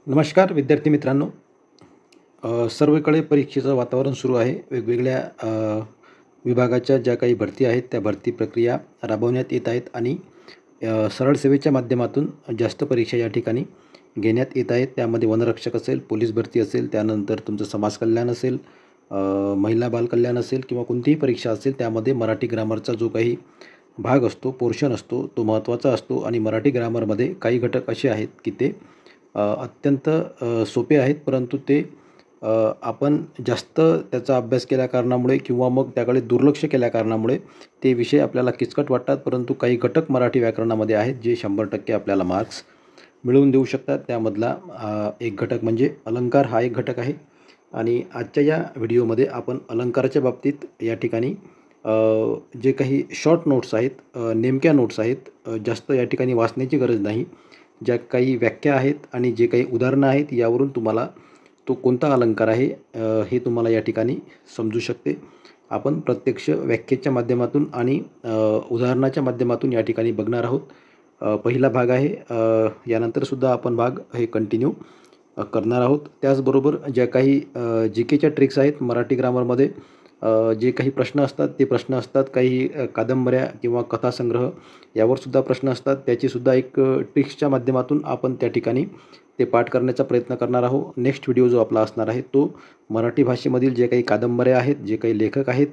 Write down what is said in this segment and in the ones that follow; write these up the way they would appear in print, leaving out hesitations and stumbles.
नमस्कार विद्यार्थी मित्रांनो. सर्वीकडे परीक्षेचं वातावरण सुरू आहे. वेगवेगळ्या विभागाच्या ज्या काही भरती आहेत त्या भरती प्रक्रिया राबवण्यात येत आहेत आणि सरळ सेवेच्या माध्यमातून जास्त परीक्षा या ठिकाणी घेण्यात येत आहेत. त्यामध्ये वनरक्षक असेल, पोलीस भरती असेल, त्यानंतर तुमचं समाज कल्याण असेल, महिला बालकल्याण असेल किंवा कोणतीही परीक्षा असेल त्यामध्ये मराठी ग्रामरचा जो काही भाग असतो, पोर्शन असतो, तो महत्त्वाचा असतो. आणि मराठी ग्रामरमध्ये काही घटक असे आहेत की ते अत्यंत सोपे आहेत, परंतु ते आपण जास्त त्याचा अभ्यास केल्या कारणामुळे किंवा मग त्याकडे दुर्लक्ष केल्या कारणामुळे ते विषय आपल्याला किचकट वाटतात. परंतु काही घटक मराठी व्याकरणामध्ये आहेत जे 100% आपल्याला मार्क्स मिळवून देऊ शकतात. त्यामधला एक घटक म्हणजे अलंकार हा एक घटक आहे. आणि आजच्या या व्हिडिओमध्ये आपण अलंकाराच्या बाबतीत या ठिकाणी जे काही शॉर्ट नोट्स आहेत, नेमक्या नोट्स आहेत, जास्त या ठिकाणी वाचण्याची गरज नाही. ज्या काही व्याख्या आहेत आणि जे काही उदाहरणं आहेत यावरून तुम्हाला तो कोणता अलंकार आहे हे तुम्हाला या ठिकाणी समजू शकते. आपण प्रत्यक्ष व्याख्येच्या माध्यमातून आणि उदाहरणाच्या माध्यमातून या ठिकाणी बघणार आहोत. पहिला भाग आहे. यानंतरसुद्धा आपण भाग हे कंटिन्यू करणार आहोत. त्याचबरोबर ज्या काही GKच्या ट्रिक्स आहेत मराठी ग्रामरमध्ये, जे काही प्रश्न असतात ते प्रश्न असतात. काही कादंबऱ्या किंवा कथासंग्रह यावरसुद्धा प्रश्न असतात. त्याचीसुद्धा एक ट्रिक्सच्या माध्यमातून आपण त्या ठिकाणी ते पाठ करण्याचा प्रयत्न करणार आहोत. नेक्स्ट व्हिडिओ जो आपला असणार आहे तो मराठी भाषेमधील जे काही कादंबऱ्या आहेत, जे काही लेखक आहेत,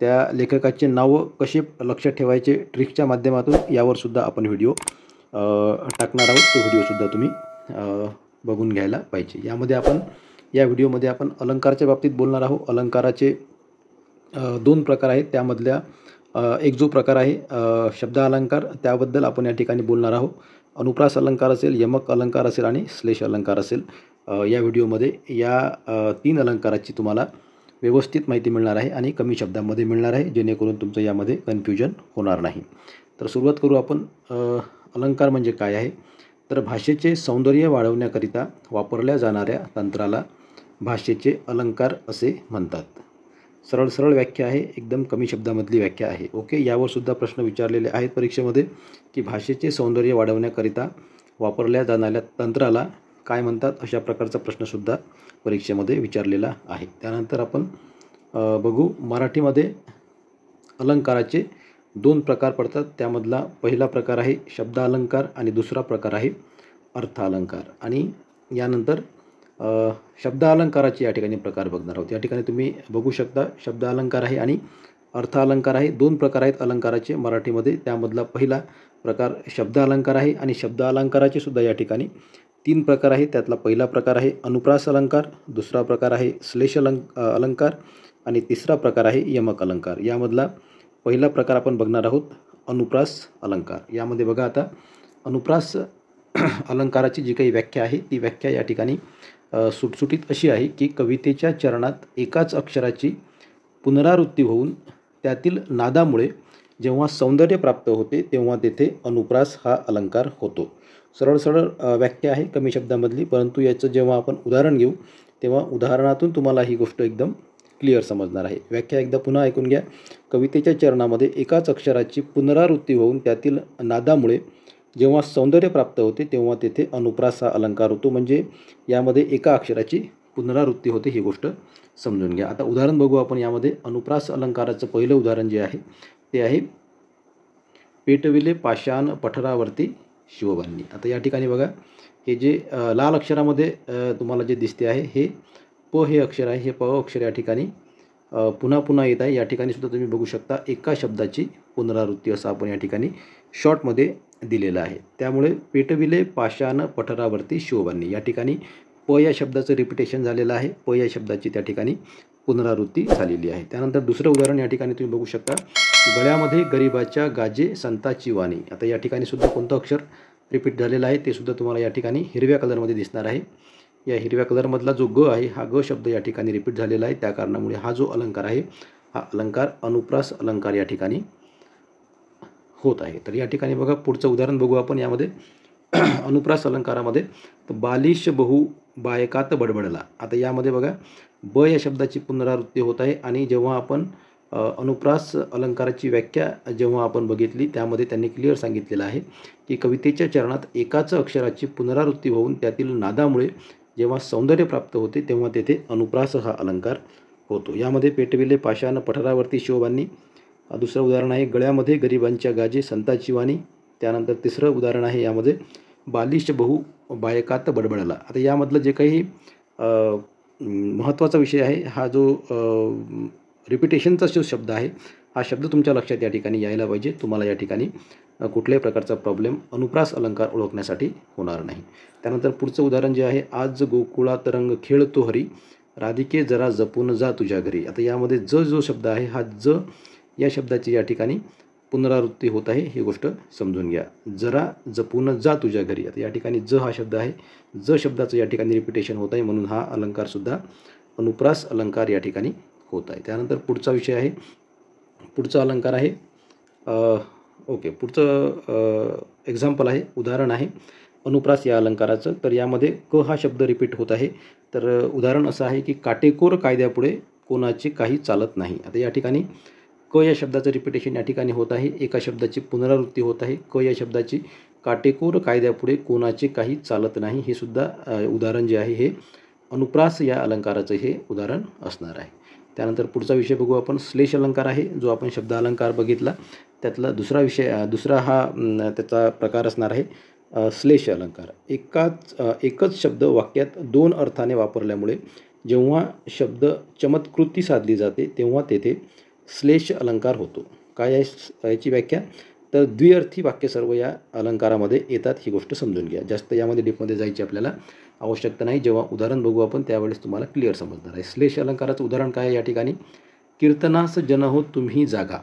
त्या लेखकाचे नावं कसे लक्षात ठेवायचे ट्रिक्सच्या माध्यमातून यावरसुद्धा आपण व्हिडिओ टाकणार आहोत. तो व्हिडिओसुद्धा तुम्ही बघून घ्यायला पाहिजे. या व्हिडिओमध्ये आपण अलंकाराच्या बाबतीत बोलणार आहोत. अलंकाराचे दोन प्रकार आहेत. त्यामधल्या एक जो प्रकार आहे शब्द अलंकार, त्याबद्दल आपण या ठिकाणी बोलणार आहोत. अनुप्रास अलंकार असेल, यमक अलंकार असेल आणि श्लेष अलंकार असेल. या व्हिडिओमध्ये या 3 अलंकाराची तुम्हाला व्यवस्थित माहिती मिळणार आहे आणि कमी शब्दामध्ये मिळणार आहे, जेणेकरून तुमचं यामध्ये कन्फ्युजन होणार नाही. तर सुरुवात करू आपण. अलंकार म्हणजे काय आहे? तर भाषेचे सौंदर्य वाढवण्याकरिता वापरल्या जाणाऱ्या तंत्राला भाषेचे अलंकार असे म्हणतात. सरळ व्याख्या आहे, एकदम कमी शब्दामधली व्याख्या आहे. ओके. यावरसुद्धा प्रश्न विचारलेले आहेत परीक्षेमध्ये की भाषेचे सौंदर्य वाढवण्याकरिता वापरल्या जाणाऱ्या तंत्राला काय म्हणतात, अशा प्रकारचा प्रश्नसुद्धा परीक्षेमध्ये विचारलेला आहे. त्यानंतर आपण बघू मराठीमध्ये अलंकाराचे 2 प्रकार पडतात. त्यामधला पहिला प्रकार आहे शब्द अलंकार आणि दुसरा प्रकार आहे अर्थ अलंकार. आणि यानंतर शब्द अलंकाराचे या ठिकाणी प्रकार बघणार आहोत. या ठिकाणी तुम्ही बघू शकता शब्द अलंकार आहे आणि अर्थ अलंकार आहे. 2 प्रकार आहेत अलंकाराचे मराठीमध्ये. त्यामधला पहिला प्रकार शब्द अलंकार आहे आणि शब्द अलंकाराचे सुद्धा या ठिकाणी 3 प्रकार आहेत. त्यातला पहिला प्रकार आहे अनुप्रास अलंकार, दुसरा प्रकार आहे श्लेष अलंकार आणि तिसरा प्रकार आहे यमक अलंकार. यामधला पहिला प्रकार आपण बघणार आहोत अनुप्रास अलंकार. यामध्ये बघा आता अनुप्रास अलंकाराची जी काही व्याख्या आहे ती व्याख्या या ठिकाणी सुटसुटीत अशी आहे की कवितेच्या चरणात एकाच अक्षराची पुनरावृत्ती होऊन त्यातील नादामुळे जेव्हा सौंदर्य प्राप्त होते तेव्हा तेथे अनुप्रास हा अलंकार होतो. सरळ व्याख्या आहे कमी शब्दामधली, परंतु याचं जेव्हा आपण उदाहरण घेऊ तेव्हा उदाहरणातून तुम्हाला ही गोष्ट एकदम क्लिअर समजणार आहे. व्याख्या एकदा पुन्हा ऐकून घ्या. कवितेच्या चरणामध्ये एकाच अक्षराची पुनरावृत्ती होऊन त्यातील नादामुळे जेव्हा सौंदर्य प्राप्त होते तेव्हा तेथे अनुप्रास हा अलंकार होतो. म्हणजे यामध्ये एका अक्षराची पुनरावृत्ती होते, ही गोष्ट समजून घ्या. आता उदाहरण बघू आपण. यामध्ये अनुप्रास अलंकाराचं पहिलं उदाहरण जे आहे ते आहे पेटविले पाषाण पठरावरती शिवबांनी. आता या ठिकाणी बघा हे जे लाल अक्षरामध्ये तुम्हाला जे दिसते आहे हे प हे अक्षर आहे. हे प अक्षर या ठिकाणी पुन्हा येत आहे. या ठिकाणी सुद्धा तुम्ही बघू शकता एका शब्दाची पुनरावृत्ती असं आपण या ठिकाणी शॉर्टमध्ये दिलेलं आहे. त्यामुळे पेटविले पाषाण पठरावरती शिवबांनी, या ठिकाणी प या शब्दाचं रिपिटेशन झालेलं आहे. प या शब्दाची त्या ठिकाणी पुनरावृत्ती झालेली आहे. त्यानंतर दुसरं उदाहरण या ठिकाणी तुम्ही बघू शकता गळ्यामध्ये गरिबाच्या गाजे संताची वाणी. आता या ठिकाणी सुद्धा कोणतं अक्षर रिपीट झालेलं आहे ते सुद्धा तुम्हाला या ठिकाणी हिरव्या कलरमध्ये दिसणार आहे. या हिरव्या कलरमधला जो ग आहे हा ग शब्द या ठिकाणी रिपीट झालेला आहे. त्या कारणामुळे हा जो अलंकार आहे हा अलंकार अनुप्रास अलंकार या ठिकाणी होत आहे. तर या ठिकाणी बघा पुढचं उदाहरण बघू आपण. यामध्ये अनुप्रास अलंकारामध्ये बालिश बहु बायकात बडबडला. आता यामध्ये बघा ब या शब्दाची पुनरावृत्ती होत आहे आणि जेव्हा आपण अनुप्रास अलंकाराची व्याख्या जेव्हा आपण बघितली त्यामध्ये त्यांनी क्लिअर सांगितलेलं आहे की कवितेच्या चरणात एकाच अक्षराची पुनरावृत्ती होऊन त्यातील नादामुळे जेव्हा सौंदर्य प्राप्त होते तेव्हा तेथे अनुप्रास हा अलंकार होतो. यामध्ये पेटविले पाषाण पठारावरती शिवबांनी. दुसरं उदाहरण आहे गळ्यामध्ये गरिबांच्या गाजे संताची वाणी. त्यानंतर तिसरं उदाहरण आहे यामध्ये बालिश बहु बायकात बडबडला. आता यामधलं जे काही महत्त्वाचा विषय आहे हा जो रिपिटेशनचा जो शब्द आहे हा शब्द तुमच्या लक्षात या ठिकाणी यायला पाहिजे. तुम्हाला या ठिकाणी कुठल्याही प्रकारचा प्रॉब्लेम अनुप्रास अलंकार ओळखण्यासाठी होणार नाही. त्यानंतर पुढचं उदाहरण जे आहे आज गोकुळात रंग खेळतो हरी राधिके जरा जपून जा तुझ्या घरी. आता यामध्ये जो शब्द आहे हा या शब्दाची या ठिकाणी पुनरावृत्ती होत आहे ही गोष्ट समजून घ्या. जरा जपून जा तुझ्या घरी. आता या ठिकाणी हा शब्द आहे शब्दाचं या ठिकाणी रिपिटेशन होत आहे म्हणून हा अलंकारसुद्धा अनुप्रास अलंकार या ठिकाणी होत आहे. त्यानंतर पुढचा विषय आहे पुढचा अलंकार आहे पुढचं एक्झाम्पल आहे उदाहरण आहे अनुप्रास या अलंकाराचं. तर यामध्ये हा शब्द रिपीट होत आहे. तर उदाहरण असं आहे की काटेकोर कायद्यापुढे कोणाचे काही चालत नाही. आता या ठिकाणी या शब्दाचं रिपिटेशन या ठिकाणी होत आहे. एका शब्दाची पुनरावृत्ती होत आहे. या शब्दाची काटेकोर कायद्यापुढे कोणाचे काही चालत नाही हे सुद्धा उदाहरण जे आहे हे अनुप्रास या अलंकाराचं हे उदाहरण असणार आहे. त्यानंतर पुढचा विषय बघू आपण श्लेष अलंकार आहे. जो आपण शब्द अलंकार बघितला त्यातला दुसरा हा त्याचा प्रकार असणार आहे श्लेष अलंकार. एकच शब्द वाक्यात दोन अर्थाने वापरल्यामुळे जेव्हा शब्द चमत्कृती साधली जाते तेव्हा तेथे श्लेष अलंकार होतो. काय आहे याची व्याख्या? तर द्विअर्थी वाक्य सर्व या अलंकारामध्ये येतात ही गोष्ट समजून घ्या. जास्त यामध्ये डीपमध्ये जायची आपल्याला आवश्यकता नाही. जेव्हा उदाहरण बघू आपण त्यावेळेस तुम्हाला क्लिअर समजणार आहे. श्लेष अलंकाराचं उदाहरण काय आहे या ठिकाणी? कीर्तनास जन हो तुम्ही जागा.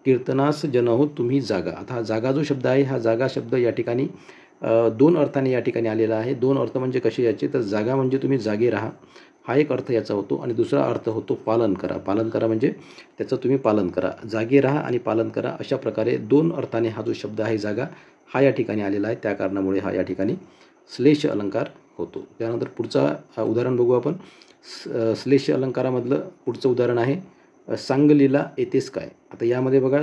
कीर्तनास जन हो तुम्ही जागा. आता हा जागा जो शब्द आहे हा जागा शब्द या ठिकाणी दोन अर्थाने या ठिकाणी आलेला आहे. दोन अर्थ म्हणजे कसे याचे? तर जागा म्हणजे तुम्ही जागे राहा हा एक अर्थ याचा होतो आणि दुसरा अर्थ होतो पालन करा. पालन करा म्हणजे त्याचं तुम्ही पालन करा. जागे राहा आणि पालन करा अशा प्रकारे दोन अर्थाने हा जो शब्द आहे जागा हा या ठिकाणी आलेला आहे. त्या कारणामुळे हा या ठिकाणी श्लेष अलंकार होतो. त्यानंतर पुढचा उदाहरण बघू आपण. श्लेष अलंकारामधलं पुढचं उदाहरण आहे सांगलीला येतेस काय. आता यामध्ये बघा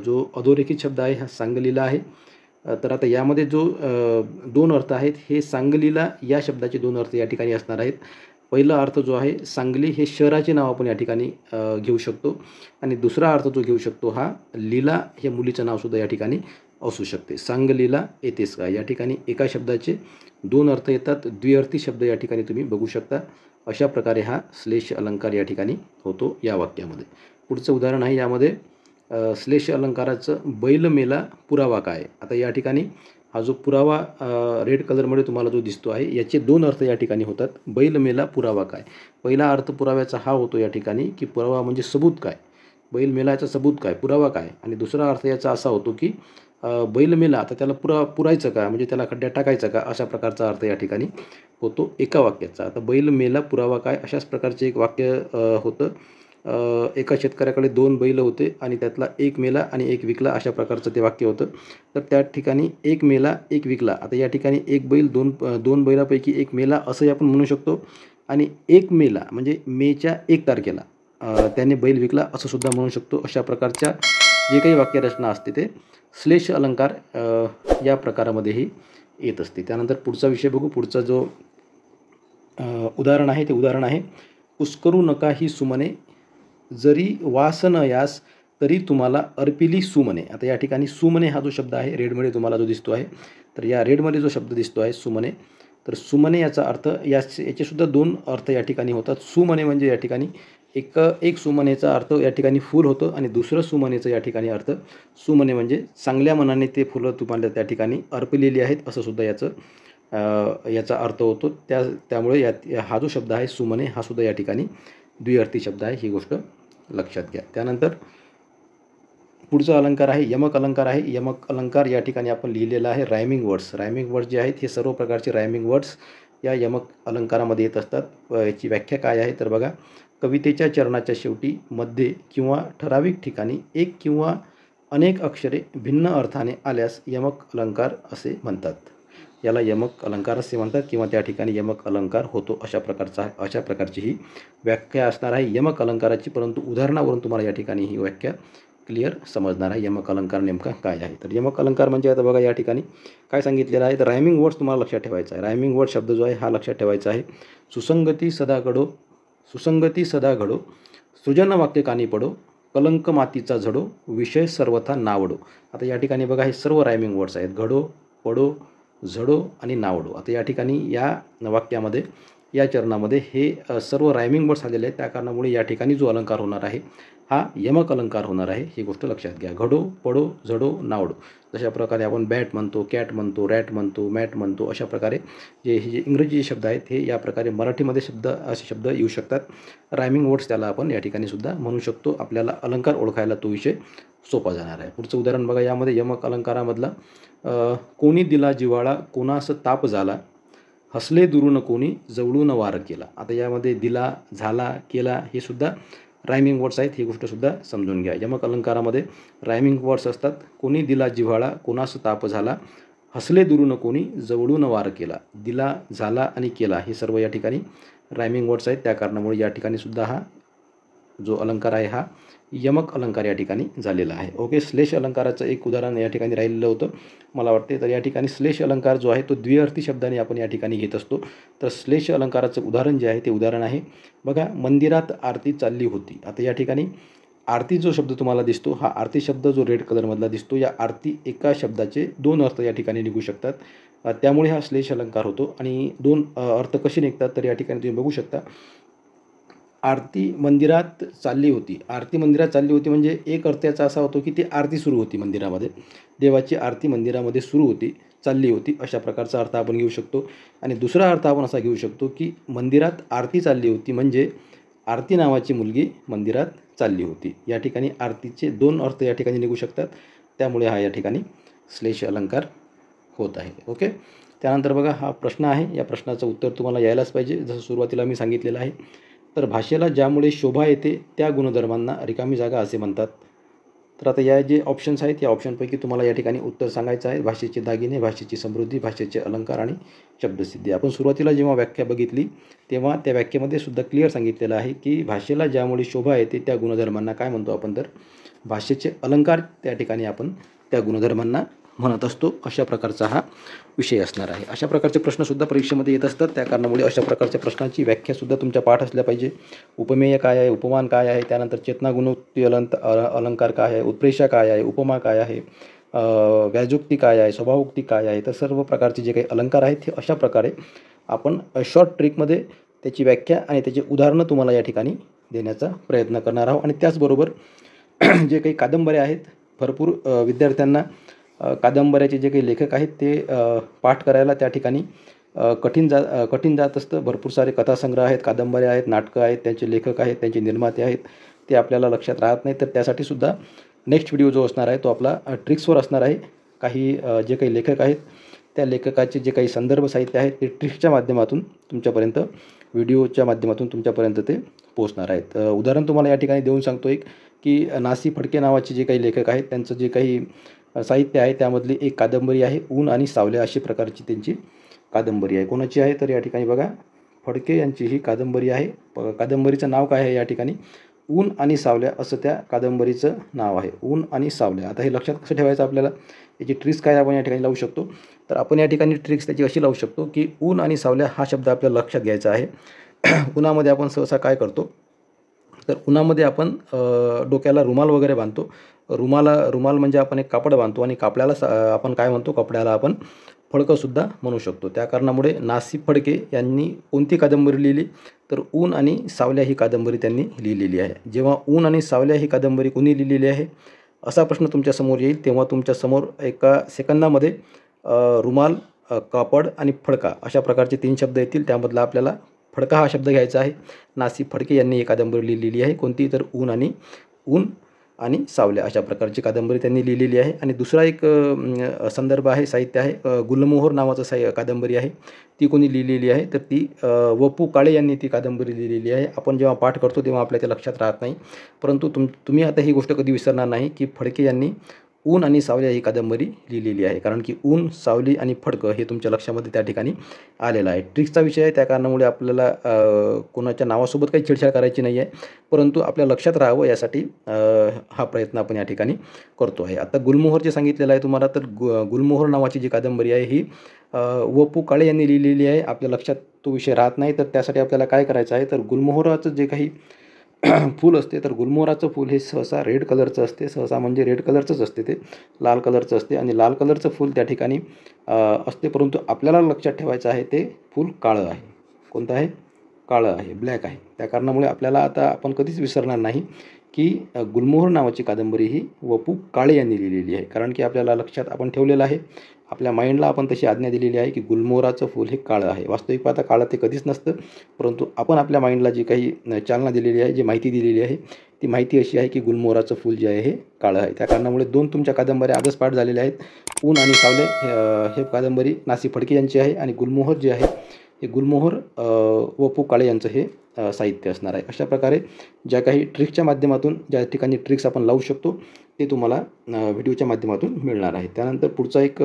जो अधोरेखित शब्द आहे हा सांगलीला आहे. तर आता यामध्ये जो दोन अर्थ आहेत हे सांगलीला या शब्दाचे दोन अर्थ या ठिकाणी असणार आहेत. पहिला अर्थ जो आहे सांगली हे शहराचे नाव आपण या ठिकाणी घेऊ शकतो आणि दुसरा अर्थ जो घेऊ शकतो हा लीला हे मुलीचं नावसुद्धा या ठिकाणी असू शकते. सांगलीला येतेस का या ठिकाणी एका शब्दाचे दोन अर्थ येतात. द्विअर्थी शब्द या ठिकाणी तुम्ही बघू शकता. अशा प्रकारे हा श्लेष अलंकार या ठिकाणी होतो या वाक्यामध्ये. पुढचं उदाहरण आहे यामध्ये श्लेष अलंकाराचं बैल मेला पुरावा काय. आता या ठिकाणी हा जो पुरावा रेड कलरमध्ये तुम्हाला जो दिसतो आहे याचे दोन अर्थ या ठिकाणी होतात. बैल मेला पुरावा काय. पहिला अर्थ पुराव्याचा हा होतो या ठिकाणी की पुरावा म्हणजे सबूत काय. बैल मेलाचा सबूत काय पुरावा काय. आणि दुसरा अर्थ याचा असा होतो की बैल मेला आता त्याला पुरायचं का म्हणजे त्याला खड्ड्यात टाकायचं का अशा प्रकारचा अर्थ या ठिकाणी होतो एका वाक्याचा. आता बैल मेला पुरावा काय अशाच प्रकारचे एक वाक्य होतं. एका शेतकऱ्याकडे दोन बैल होते आणि त्यातला एक मेला आणि एक विकला अशा प्रकारचं ते वाक्य होतं. तर त्या ठिकाणी एक मेला एक विकला. आता या ठिकाणी एक बैल दोन बैलापैकी एक मेला असंही आपण म्हणू शकतो आणि एक मेला म्हणजे मेच्या 1 तारखेला त्याने बैल विकला असं सुद्धा म्हणू शकतो. अशा प्रकारच्या जे काही वाक्यरचना असते ते श्लेष अलंकार या प्रकारामध्येही येत असते. त्यानंतर पुढचा विषय बघू. पुढचा जो उदाहरण आहे ते उदाहरण आहे पुष्करू नका ही सुमने जरी वास न यास तरी तुम्हाला अर्पिली सुमने. आता या ठिकाणी सुमने हा जो शब्द आहे रेडमध्ये तुम्हाला जो दिसतो आहे तर या रेडमध्ये जो शब्द दिसतो आहे सुमने तर सुमने याचा अर्थ याचेसुद्धा दोन अर्थ या ठिकाणी होतात. सुमने म्हणजे या ठिकाणी एक सुमनेचा अर्थ या ठिकाणी फूल होतं आणि दुसरं सुमनेचं या ठिकाणी अर्थ सुमने म्हणजे चांगल्या मनाने ते फुलं तुम्हाला त्या ठिकाणी अर्पलेली आहेत असं सुद्धा याचा अर्थ होतो. त्यामुळे हा जो शब्द आहे सुमने हा सुद्धा या ठिकाणी द्विअर्थी शब्द आहे ही गोष्ट लक्षात घ्या. त्यानंतर पुढचा अलंकार आहे यमक अलंकार आहे. यमक अलंकार या ठिकाणी आपण लिहिलेला आहे रायमिंग वर्ड्स. रायमिंग वर्ड्स जे आहेत हे सर्व प्रकारचे रायमिंग वर्ड्स या यमक अलंकारामध्ये येत असतात. याची व्याख्या काय आहे तर बघा कवितेच्या चरणाच्या शेवटी मध्ये किंवा ठराविक ठिकाणी एक किंवा अनेक अक्षरे भिन्न अर्थाने आल्यास यमक अलंकार असे म्हणतात. याला यमक अलंकार असे म्हणतात किंवा त्या ठिकाणी यमक अलंकार होतो अशा प्रकारची ही व्याख्या असणार आहे यमक अलंकाराची. परंतु उदाहरणावरून तुम्हाला या ठिकाणी ही व्याख्या क्लिअर समजणार आहे यमक अलंकार नेमका काय आहे. तर यमक अलंकार म्हणजे आता बघा या ठिकाणी काय सांगितलेलं आहे, तर रायमिंग वर्ड्स तुम्हाला लक्षात ठेवायचा आहे. रायमिंग वर्ड शब्द जो आहे हा लक्षात ठेवायचा आहे. सुसंगती सदा घडो, सृजन वाक्य कानी पडो, कलंक मातीचा झडो, विषय सर्वथा नावडो. आता या ठिकाणी बघा हे सर्व रायमिंग वर्ड्स आहेत. घडो, पडो, झडो आणि नावडो. आता या ठिकाणी या वाक्यामध्ये या चरणामध्ये हे सर्व रायमिंग वर्ड्स आलेले आहेत. त्या कारणामुळे या ठिकाणी जो अलंकार होणार आहे हा यमक अलंकार होणार आहे, ही गोष्ट लक्षात घ्या. घडो, पडो, झडो, नावडो. जशा प्रकारे आपण बॅट म्हणतो, कॅट म्हणतो, रॅट म्हणतो, मॅट म्हणतो, अशा प्रकारे हे जे इंग्रजी शब्द आहेत हे या प्रकारे मराठीमध्ये असे शब्द येऊ शकतात. रायमिंग वर्ड्स त्याला आपण या ठिकाणी सुद्धा म्हणू शकतो. आपल्याला अलंकार ओळखायला तो विषय सोपा जाणार आहे. पुढचं उदाहरण बघा यामध्ये यमक अलंकारामधला कोणी दिला जिव्हाळा, कोणास ताप झाला, हसले दुरून कोणी, जवळून वार केला. आता यामध्ये दिला, झाला, केला हे सुद्धा रायमिंग वर्ड्स आहेत, ही गोष्टसुद्धा समजून घ्या. यमक अलंकारामध्ये रायमिंग वर्ड्स असतात. कोणी दिला जिव्हाळा, कोणास ताप झाला, हसले दुरून कोणी, जवळून वार केला. दिला, झाला आणि केला हे सर्व या ठिकाणी रायमिंग वर्ड्स आहेत. त्या कारणामुळे या ठिकाणी सुद्धा हा जो अलंकार आहे हा यमक अलंकार या ठिकाणी झालेला आहे. ओके, श्लेष अलंकाराचं एक उदाहरण या ठिकाणी राहिलेलं होतं मला वाटते. तर या ठिकाणी श्लेष अलंकार जो आहे तो द्विअर्थी शब्दाने आपण या ठिकाणी घेत असतो. तर श्लेष अलंकाराचं उदाहरण जे आहे ते उदाहरण आहे बघा, मंदिरात आरती चालली होती. आता या ठिकाणी आरती जो शब्द तुम्हाला दिसतो हा आरती शब्द जो रेड कलरमधला दिसतो, या आरती एका शब्दाचे दोन अर्थ या ठिकाणी निघू शकतात. त्यामुळे हा श्लेष अलंकार होतो. आणि दोन अर्थ कसे निघतात तर या ठिकाणी तुम्ही बघू शकता. आरती मंदिरात चालली होती. आरती मंदिरात चालली होती म्हणजे एक अर्थ याचा असा होतो की ती आरती सुरू होती मंदिरामध्ये, देवाची आरती मंदिरामध्ये सुरू होती, चालली होती, अशा प्रकारचा अर्थ आपण घेऊ शकतो. आणि दुसरा अर्थ आपण असा घेऊ शकतो की मंदिरात आरती चालली होती म्हणजे आरती नावाची मुलगी मंदिरात चालली होती. या ठिकाणी आरतीचे दोन अर्थ या ठिकाणी निघू शकतात. त्यामुळे हा या ठिकाणी श्लेष अलंकार होत आहे. ओके, त्यानंतर बघा हा प्रश्न आहे. या प्रश्नाचं उत्तर तुम्हाला यायलाच पाहिजे, जसं सुरुवातीला मी सांगितलेलं आहे. तर भाषेला ज्यामुळे शोभा येते त्या गुणधर्मांना रिकामी जागा असे म्हणतात. तर आता या जे ऑप्शन्स आहेत या ऑप्शनपैकी तुम्हाला या ठिकाणी उत्तर सांगायचं आहे. भाषेचे दागिने, भाषेची समृद्धी, भाषेचे अलंकार आणि शब्दसिद्धी. आपण सुरुवातीला जेव्हा व्याख्या बघितली तेव्हा त्या व्याख्येमध्ये सुद्धा क्लिअर सांगितलेलं आहे की भाषेला ज्यामुळे शोभा येते त्या गुणधर्मांना काय म्हणतो आपण, तर भाषेचे अलंकार त्या ठिकाणी आपण त्या गुणधर्मांना म्हणत असतो. अशा प्रकारचा हा विषय असणार आहे. अशा प्रकारचे प्रश्नसुद्धा परीक्षेमध्ये येत असतात. त्या कारणामुळे अशा प्रकारच्या प्रश्नांची व्याख्यासुद्धा तुमच्या पाठ असल्या पाहिजे. उपमेय काय आहे, उपमान काय आहे, त्यानंतर चेतना गुणोक्ती अलंकार काय आहे, उत्प्रेक्षा काय आहे, उपमा काय आहे, व्याजोक्ती काय आहे, स्वभावोक्ती काय आहे. तर सर्व प्रकारचे जे काही अलंकार आहेत हे अशा प्रकारे आपण शॉर्ट ट्रिकमध्ये त्याची व्याख्या आणि त्याची उदाहरणं तुम्हाला या ठिकाणी देण्याचा प्रयत्न करणार आहोत. आणि त्याचबरोबर जे काही कादंबऱ्या आहेत, भरपूर विद्यार्थ्यांना कादंबऱ्याचे जे काही लेखक आहेत ते पाठ करायला त्या ठिकाणी कठीण जात असतं. भरपूर सारे कथासंग्रह आहेत, कादंबऱ्या आहेत, नाटकं आहेत, त्यांचे लेखक आहेत, त्यांचे निर्माते आहेत, ते आपल्याला लक्षात राहत नाही. तर त्यासाठीसुद्धा नेक्स्ट व्हिडिओ जो असणार आहे तो आपला ट्रिक्सवर असणार आहे. काही जे काही लेखक आहेत त्या लेखकाचे जे काही संदर्भ साहित्य आहेत ते ट्रिक्सच्या माध्यमातून तुमच्यापर्यंत, व्हिडिओच्या माध्यमातून तुमच्यापर्यंत ते पोहोचणार आहेत. उदाहरण तुम्हाला या ठिकाणी देऊन सांगतो एक, की नासी फडके नावाचे जे काही लेखक आहेत त्यांचं जे काही साहित्य आहे त्यामधली एक कादंबरी आहे ऊन आणि सावल्या, अशी प्रकारची त्यांची कादंबरी आहे. कोणाची आहे तर या ठिकाणी बघा फडके यांची ही कादंबरी आहे. कादंबरीचं नाव काय आहे या ठिकाणी, ऊन आणि सावल्या असं त्या कादंबरीचं नाव आहे, ऊन आणि सावल्या. आता हे लक्षात कसं ठेवायचं आपल्याला, याची ट्रिक्स काय आपण या ठिकाणी लावू शकतो. तर आपण या ठिकाणी ट्रिक्स त्याची अशी लावू शकतो की ऊन आणि सावल्या हा शब्द आपल्याला लक्षात घ्यायचा आहे. उन्हामध्ये आपण सहसा काय करतो, तर उन्हामध्ये आपण डोक्याला रुमाल वगैरे बांधतो. रुमाल म्हणजे आपण एक कापड बांधतो आणि कापडाला आपण काय म्हणतो, कपड्याला आपण फडकंसुद्धा म्हणू शकतो. त्या कारणामुळे नासी फडके यांनी कोणती कादंबरी लिहिली, तर ऊन आणि सावल्या ही कादंबरी त्यांनी लिहिलेली आहे. जेव्हा ऊन आणि सावल्या ही कादंबरी कोणी लिहिलेली आहे असा प्रश्न तुमच्यासमोर येईल तेव्हा तुमच्यासमोर एका सेकंदामध्ये रुमाल, कापड आणि फडका अशा प्रकारचे 3 शब्द येतील. त्यामधला आपल्याला फडका हा शब्द घ्यायचा आहे. नासी फडके यांनी एक कादंबरी लिहिलेली आहे, कोणती, तर ऊन आणि सावल्या अशा प्रकारची कादंबरी त्यांनी लिहिलेली आहे. आणि दुसरा एक संदर्भ आहे, साहित्य आहे, गुलमोहर नावाचं कादंबरी आहे, ती कोणी लिहिलेली आहे, तर ती वपू काळे यांनी ती कादंबरी लिहिलेली आहे. आपण जेव्हा पाठ करतो तेव्हा आपल्या ते लक्षात राहत नाही, परंतु तुम्ही आता ही गोष्ट कधी विसरणार नाही की फडके यांनी ऊन आणि सावली ही कादंबरी लिहिलेली आहे, कारण की ऊन, सावली आणि फडकं हे तुमच्या लक्षामध्ये त्या ठिकाणी आलेलं आहे. ट्रिक्सचा विषय आहे, त्या कारणामुळे आपल्याला कोणाच्या नावासोबत काही छेडछाड करायची नाही आहे, परंतु आपल्या लक्षात राहावं यासाठी हा प्रयत्न आपण या ठिकाणी करतो आहे. आता गुलमोहर जे सांगितलेलं आहे तुम्हाला, तर गुलमोहर नावाची जी कादंबरी आहे ही व.पु. काळे यांनी लिहिलेली आहे. आपल्या लक्षात तो विषय राहत नाही, तर त्यासाठी आपल्याला काय करायचं आहे, तर गुलमोहराचं जे काही फूल असते, तर गुलमोहराचं फूल हे सहसा रेड कलरचं असते. सहसा म्हणजे रेड कलरचंच असते, ते लाल कलरचं असते आणि लाल कलरचं फूल त्या ठिकाणी असते, परंतु आपल्याला लक्षात ठेवायचं आहे ते फूल काळं आहे. कोणतं आहे? काळं आहे, ब्लॅक आहे. त्या कारणामुळे आपल्याला आता आपण कधीच विसरणार नाही की गुलमोहर नावाची कादंबरी ही व.पु. काळे यांनी लिहिलेली आहे, कारण की आपल्याला लक्षात आपण ठेवलेलं आहे, आपल्या माइंडला आपण तशी आज्ञा दिलेली आहे की गुलमोहराचं फूल हे काळं आहे. वास्तविक पाहता काळं ते कधीच नसतं, परंतु आपण आपल्या माइंडला जी काही चालना दिलेली आहे, जी माहिती दिलेली आहे, ती माहिती अशी आहे की गुलमोहराचं फूल जे आहे हे काळं आहे. त्या कारणामुळे 2 तुमच्या कादंबऱ्या आजच पाठ झालेल्या आहेत. ऊन आणि सावले हे कादंबरी नासी फडके यांची आहे आणि गुलमोहर जे आहे हे गुलमोहर व.पु. काळे यांचं हे साहित्य असणार आहे. अशा प्रकारे ज्या काही ट्रिक्सच्या माध्यमातून ज्या ठिकाणी ट्रिक्स आपण लावू शकतो ते तुम्हाला व्हिडिओच्या माध्यमातून मिळणार आहे. त्यानंतर पुढचा एक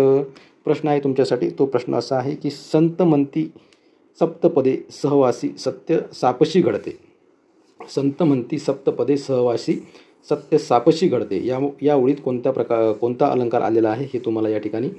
प्रश्न आहे तुमच्यासाठी. तो प्रश्न असा आहे की संत म्हणती सप्तपदे सहवासी सत्य सापशी घडते. संत म्हणती सप्तपदे सहवासी सत्य सापशी घडते. या ओळीत कोणता अलंकार आलेला आहे हे तुम्हाला या ठिकाणी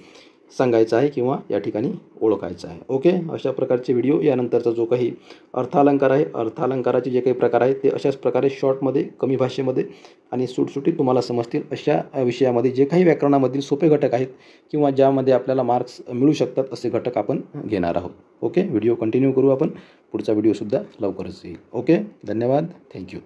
सांगायचं आहे किंवा या ठिकाणी ओळखायचं आहे. ओके, अशा प्रकारचे व्हिडिओ यानंतरचा जो काही अर्थालंकार आहे, अर्थालंकाराचे जे काही प्रकार आहेत ते अशाच प्रकारे शॉर्टमध्ये, कमी भाषेमध्ये आणि सुटसुटीत तुम्हाला समजतील अशा विषयामध्ये जे काही व्याकरणामधील सोपे घटक आहेत किंवा ज्यामध्ये आपल्याला मार्क्स मिळू शकतात असे घटक आपण घेणार आहोत. ओके, व्हिडिओ कंटिन्यू करू आपण. पुढचा व्हिडिओसुद्धा लवकरच येईल. ओके, धन्यवाद. थँक्यू.